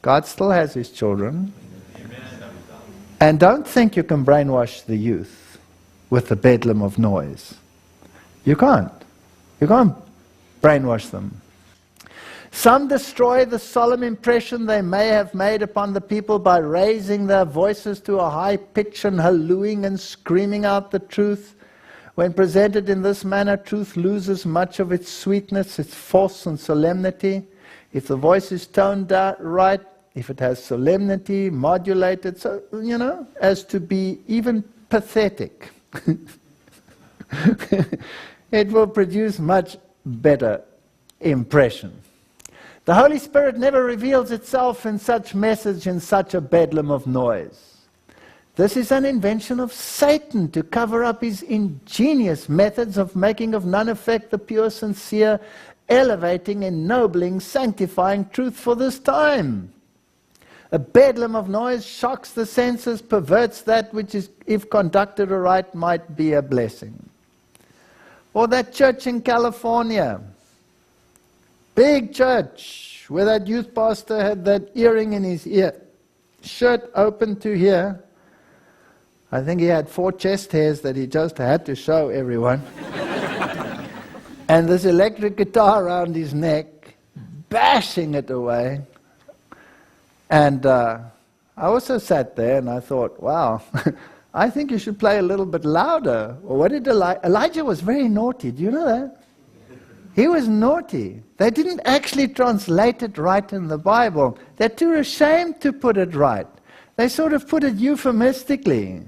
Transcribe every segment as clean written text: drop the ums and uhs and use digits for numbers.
God still has His children. And don't think you can brainwash the youth with the bedlam of noise. You can't. You can't brainwash them. Some destroy the solemn impression they may have made upon the people by raising their voices to a high pitch and hallooing and screaming out the truth. When presented in this manner, truth loses much of its sweetness, its force and solemnity. If the voice is toned right, if it has solemnity, modulated, so, as to be even pathetic, it will produce much better impression. The Holy Spirit never reveals itself in such message, in such a bedlam of noise. This is an invention of Satan to cover up his ingenious methods of making of none effect the pure, sincere, elevating, ennobling, sanctifying truth for this time. A bedlam of noise shocks the senses, perverts that which is, if conducted aright, might be a blessing. Or that church in California, big church, where that youth pastor had that earring in his ear, shirt open to here. I think he had 4 chest hairs that he just had to show everyone. And this electric guitar around his neck, bashing it away. And I also sat there and I thought, wow, I think you should play a little bit louder. Or what did Elijah was very naughty, do you know that? He was naughty. They didn't actually translate it right in the Bible. They're too ashamed to put it right. They sort of put it euphemistically.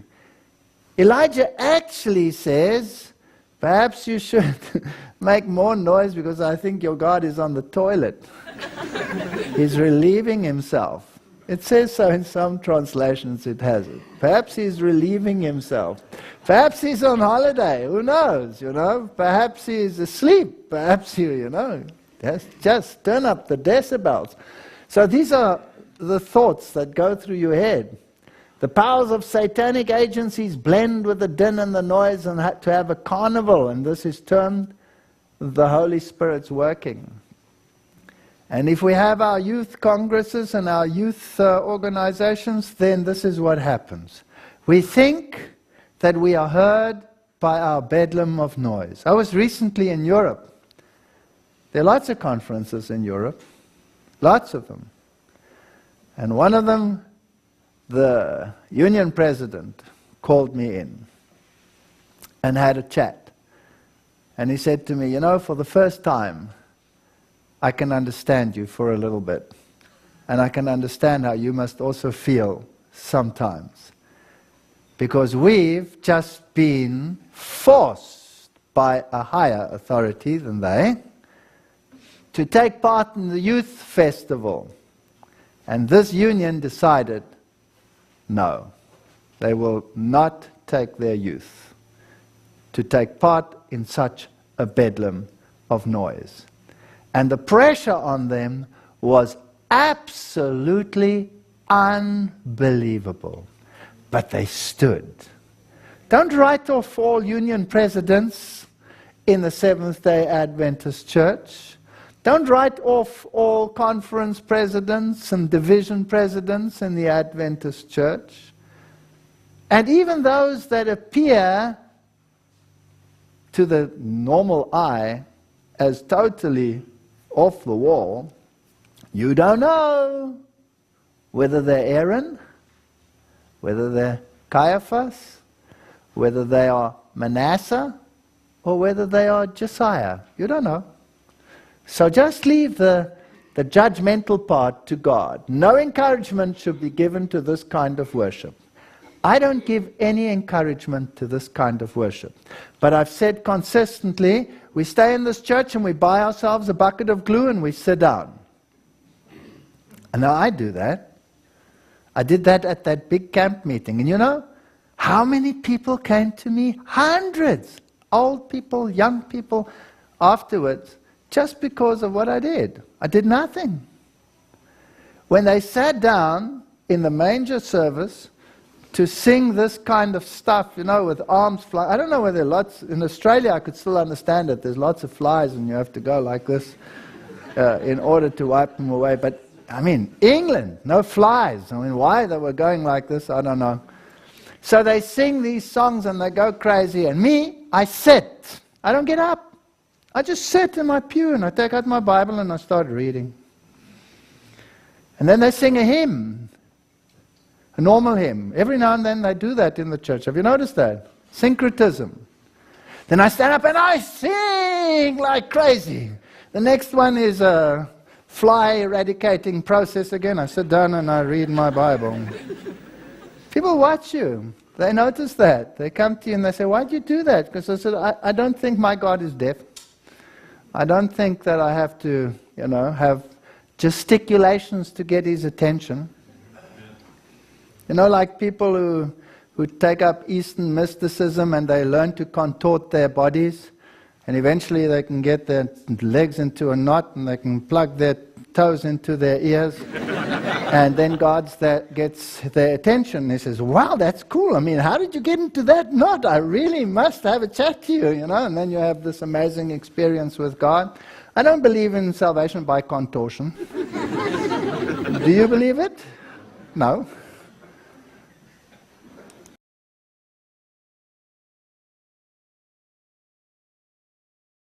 Elijah actually says, perhaps you should make more noise because I think your God is on the toilet. He's relieving himself. It says so in some translations, it has it. Perhaps he's relieving himself. Perhaps he's on holiday. Who knows, Perhaps he's asleep. Perhaps just turn up the decibels. So these are the thoughts that go through your head. The powers of satanic agencies blend with the din and the noise and to have a carnival, and this is termed the Holy Spirit's working. And if we have our youth congresses and our youth organizations, then this is what happens. We think that we are heard by our bedlam of noise. I was recently in Europe. There are lots of conferences in Europe, lots of them. And one of them, the union president called me in and had a chat. And he said to me, for the first time, I can understand you for a little bit. And I can understand how you must also feel sometimes. Because we've just been forced by a higher authority than they to take part in the youth festival. And this union decided, no, they will not take their youth to take part in such a bedlam of noise. And the pressure on them was absolutely unbelievable. But they stood. Don't write off all union presidents in the Seventh-day Adventist Church. Don't write off all conference presidents and division presidents in the Adventist Church. And even those that appear to the normal eye as totally off the wall, you don't know whether they're Aaron, whether they're Caiaphas, whether they are Manasseh, or whether they are Josiah. You don't know. So just leave the judgmental part to God. No encouragement should be given to this kind of worship. I don't give any encouragement to this kind of worship. But I've said consistently, we stay in this church and we buy ourselves a bucket of glue and we sit down. And now I do that. I did that at that big camp meeting. And how many people came to me? Hundreds. Old people, young people, afterwards, just because of what I did. I did nothing. When they sat down in the manger service to sing this kind of stuff, with arms flying. I don't know whether lots, in Australia I could still understand it. There's lots of flies and you have to go like this in order to wipe them away. But I mean, England, no flies. I mean, why they were going like this, I don't know. So they sing these songs and they go crazy. And me, I sit. I don't get up. I just sit in my pew and I take out my Bible and I start reading. And then they sing a hymn, a normal hymn. Every now and then they do that in the church. Have you noticed that? Syncretism. Then I stand up and I sing like crazy. The next one is a fly eradicating process again. I sit down and I read my Bible. People watch you. They notice that. They come to you and they say, why do you do that? Because I said, I don't think my God is deaf. I don't think that I have to, have gesticulations to get his attention. Like people who take up Eastern mysticism and they learn to contort their bodies, and eventually they can get their legs into a knot and they can plug their toes into their ears, and then God gets their attention. He says, wow, that's cool. I mean, how did you get into that knot? I really must have a chat to you, and then you have this amazing experience with God. I don't believe in salvation by contortion. Do you believe it? No.